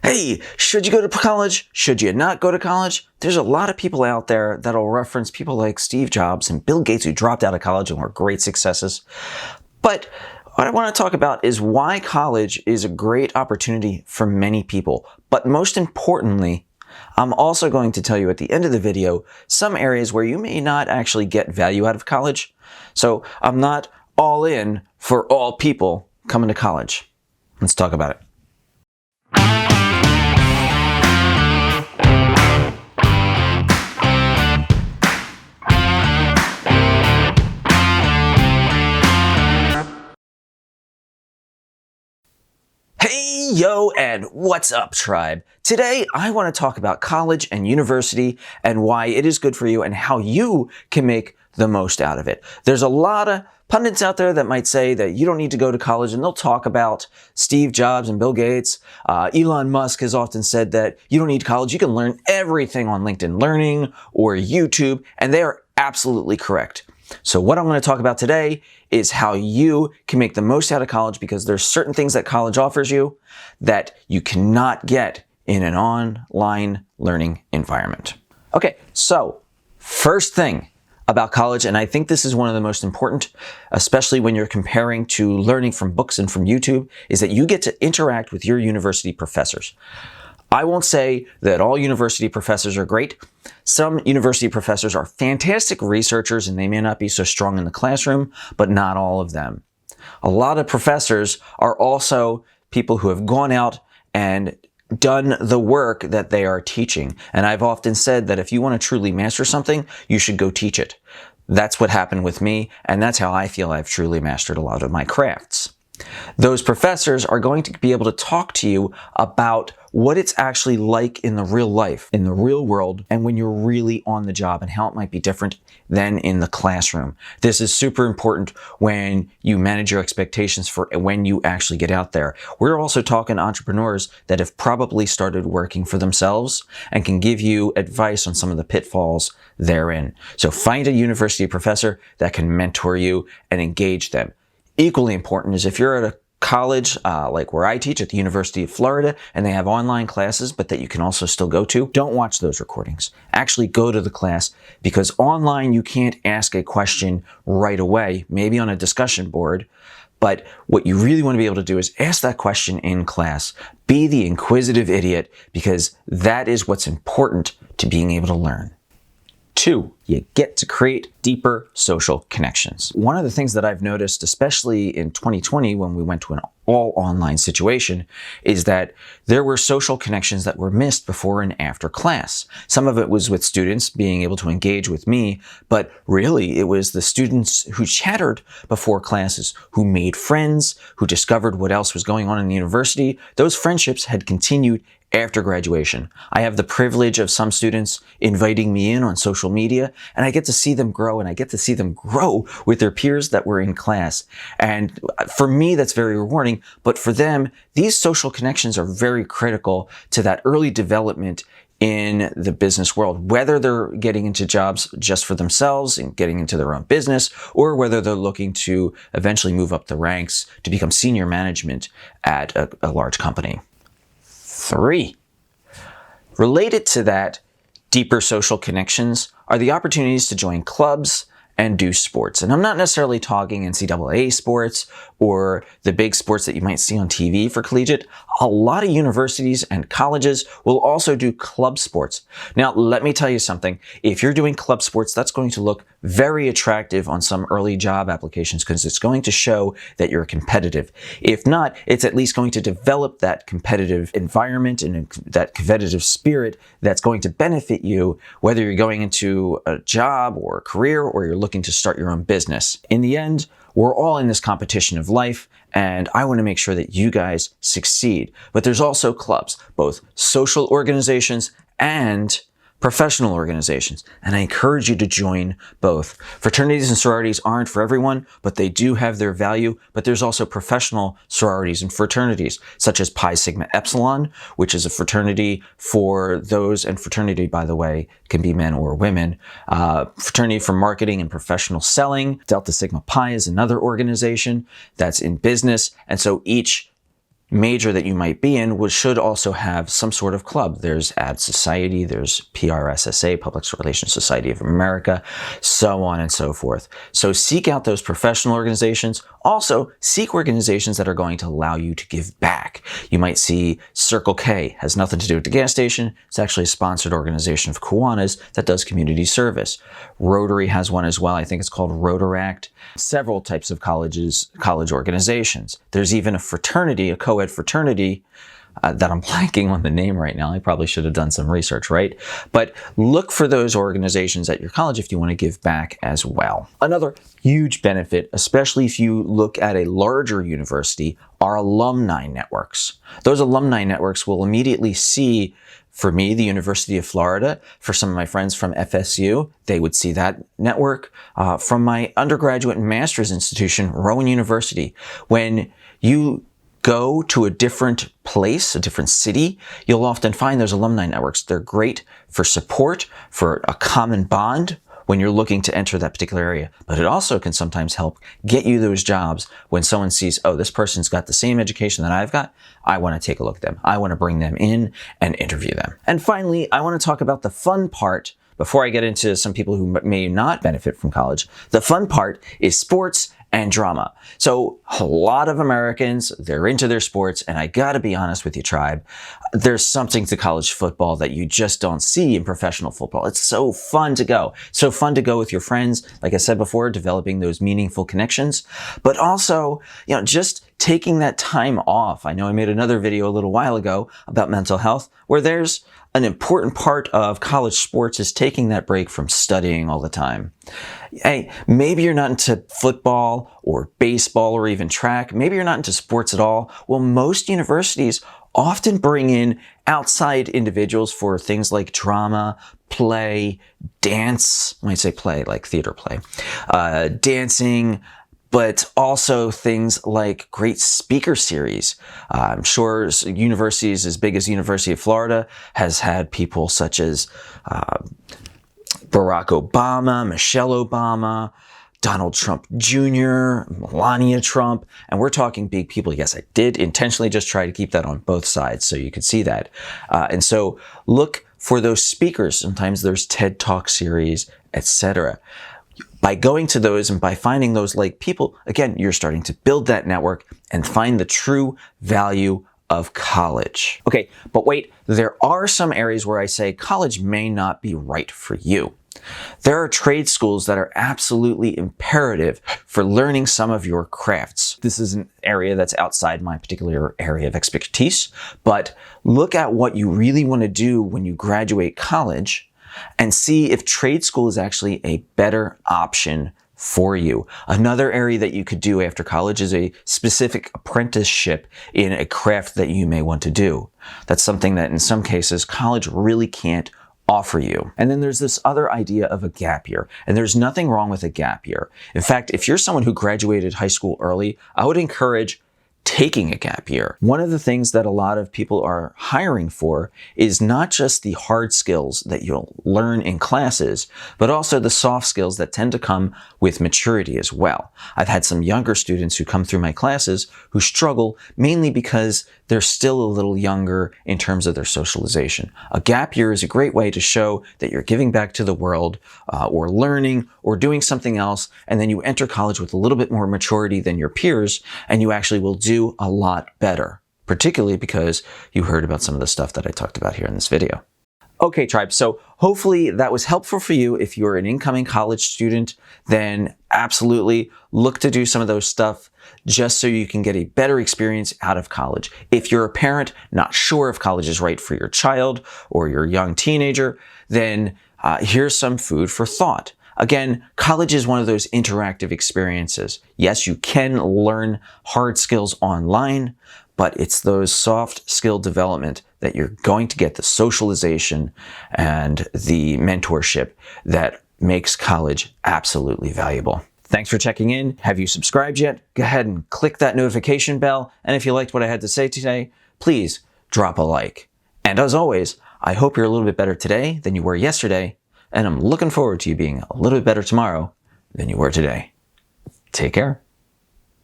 Hey, should you go to college? Should you not go to college? There's a lot of people out there that'll reference people like Steve Jobs and Bill Gates who dropped out of college and were great successes. But what I want to talk about is why college is a great opportunity for many people. But most importantly, I'm also going to tell you at the end of the video some areas where you may not actually get value out of college. So I'm not all in for all people coming to college. Let's talk about it. Hey, yo, and what's up, tribe? Today, I want to talk about college and university and why it is good for you and how you can make the most out of it. There's a lot of pundits out there that might say that you don't need to go to college, and they'll talk about Steve Jobs and Bill Gates. Elon Musk has often said that you don't need college. You can learn everything on LinkedIn Learning or YouTube, and they are absolutely correct. So what I'm going to talk about today is how you can make the most out of college, because there's certain things that college offers you that you cannot get in an online learning environment. Okay, so first thing about college, and I think this is one of the most important, especially when you're comparing to learning from books and from YouTube, is that you get to interact with your university professors. I won't say that all university professors are great. Some university professors are fantastic researchers and they may not be so strong in the classroom, but not all of them. A lot of professors are also people who have gone out and done the work that they are teaching. And I've often said that if you want to truly master something, you should go teach it. That's what happened with me, and that's how I feel I've truly mastered a lot of my crafts. Those professors are going to be able to talk to you about what it's actually like in the real life, in the real world, and when you're really on the job, and how it might be different than in the classroom. This is super important when you manage your expectations for when you actually get out there. We're also talking entrepreneurs that have probably started working for themselves and can give you advice on some of the pitfalls therein. So find a university professor that can mentor you and engage them. Equally important is if you're at a college like where I teach at the University of Florida and they have online classes but that you can also still go to, don't watch those recordings. Actually go to the class, because online you can't ask a question right away, maybe on a discussion board, but what you really want to be able to do is ask that question in class. Be the inquisitive idiot, because that is what's important to being able to learn. 2, you get to create deeper social connections. One of the things that I've noticed, especially in 2020 when we went to an all online situation, is that there were social connections that were missed before and after class. Some of it was with students being able to engage with me, but really it was the students who chattered before classes, who made friends, who discovered what else was going on in the university. Those friendships had continued after graduation. I have the privilege of some students inviting me in on social media, and I get to see them grow, and I get to see them grow with their peers that were in class. And for me, that's very rewarding, but for them, these social connections are very critical to that early development in the business world, whether they're getting into jobs just for themselves and getting into their own business, or whether they're looking to eventually move up the ranks to become senior management at a large company. 3. Related to that, deeper social connections are the opportunities to join clubs and do sports. And I'm not necessarily talking NCAA sports or the big sports that you might see on TV for collegiate. A lot of universities and colleges will also do club sports. Now, let me tell you something. If you're doing club sports, that's going to look very attractive on some early job applications, because it's going to show that you're competitive. If not, it's at least going to develop that competitive environment and that competitive spirit that's going to benefit you, whether you're going into a job or a career or you're looking to start your own business. In the end, we're all in this competition of life, and I want to make sure that you guys succeed. But there's also clubs, both social organizations and professional organizations, and I encourage you to join both. Fraternities and sororities aren't for everyone, but they do have their value. But there's also professional sororities and fraternities, such as Pi Sigma Epsilon, which is a fraternity for those, and fraternity, by the way, can be men or women. Fraternity for marketing and professional selling. Delta Sigma Pi is another organization that's in business, and so each major that you might be in should also have some sort of club. There's Ad Society, there's PRSSA, Public Relations Society of America, so on and so forth. So seek out those professional organizations. Also, seek organizations that are going to allow you to give back. You might see Circle K has nothing to do with the gas station. It's actually a sponsored organization of Kiwanis that does community service. Rotary has one as well. I think it's called Rotaract. Several types of college organizations. There's even a fraternity, a co-ed fraternity, that I'm blanking on the name right now. I probably should have done some research, right? But look for those organizations at your college if you want to give back as well. Another huge benefit, especially if you look at a larger university, are alumni networks. Those alumni networks will immediately see, for me, the University of Florida. For some of my friends from FSU, they would see that network. From my undergraduate and master's institution, Rowan University, when you go to a different place, a different city, you'll often find those alumni networks. They're great for support, for a common bond when you're looking to enter that particular area. But it also can sometimes help get you those jobs when someone sees, oh, this person's got the same education that I've got. I want to take a look at them. I want to bring them in and interview them. And finally, I want to talk about the fun part before I get into some people who may not benefit from college. The fun part is sports and drama. So a lot of Americans, they're into their sports, and I gotta be honest with you, tribe, there's something to college football that you just don't see in professional football. It's so fun to go. So fun to go with your friends, like I said before, developing those meaningful connections, but also, just taking that time off. I know I made another video a little while ago about mental health, where there's an important part of college sports is taking that break from studying all the time. Hey, maybe you're not into football or baseball or even track. Maybe you're not into sports at all. Well, most universities often bring in outside individuals for things like drama, play, dance. When I say play, like theater play, dancing, but also things like great speaker series. I'm sure universities as big as University of Florida has had people such as Barack Obama, Michelle Obama, Donald Trump Jr., Melania Trump, and we're talking big people. Yes, I did intentionally just try to keep that on both sides so you could see that. And so look for those speakers. Sometimes there's TED Talk series, etc. By going to those and by finding those like people, again, you're starting to build that network and find the true value of college. Okay, but wait, there are some areas where I say college may not be right for you. There are trade schools that are absolutely imperative for learning some of your crafts. This is an area that's outside my particular area of expertise, but look at what you really want to do when you graduate college and see if trade school is actually a better option for you. Another area that you could do after college is a specific apprenticeship in a craft that you may want to do. That's something that in some cases college really can't offer you. And then there's this other idea of a gap year, and there's nothing wrong with a gap year. In fact, if you're someone who graduated high school early, I would encourage taking a gap year. One of the things that a lot of people are hiring for is not just the hard skills that you'll learn in classes, but also the soft skills that tend to come with maturity as well. I've had some younger students who come through my classes who struggle mainly because they're still a little younger in terms of their socialization. A gap year is a great way to show that you're giving back to the world or learning or doing something else, and then you enter college with a little bit more maturity than your peers, and you actually will do a lot better, particularly because you heard about some of the stuff that I talked about here in this video. Okay, tribe, so hopefully that was helpful for you. If you're an incoming college student, then absolutely look to do some of those stuff just so you can get a better experience out of college. If you're a parent not sure if college is right for your child or your young teenager, then here's some food for thought. Again, college is one of those interactive experiences. Yes, you can learn hard skills online, but it's those soft skill development that you're going to get, the socialization and the mentorship that makes college absolutely valuable. Thanks for checking in. Have you subscribed yet? Go ahead and click that notification bell. And if you liked what I had to say today, please drop a like. And as always, I hope you're a little bit better today than you were yesterday. And I'm looking forward to you being a little bit better tomorrow than you were today. Take care.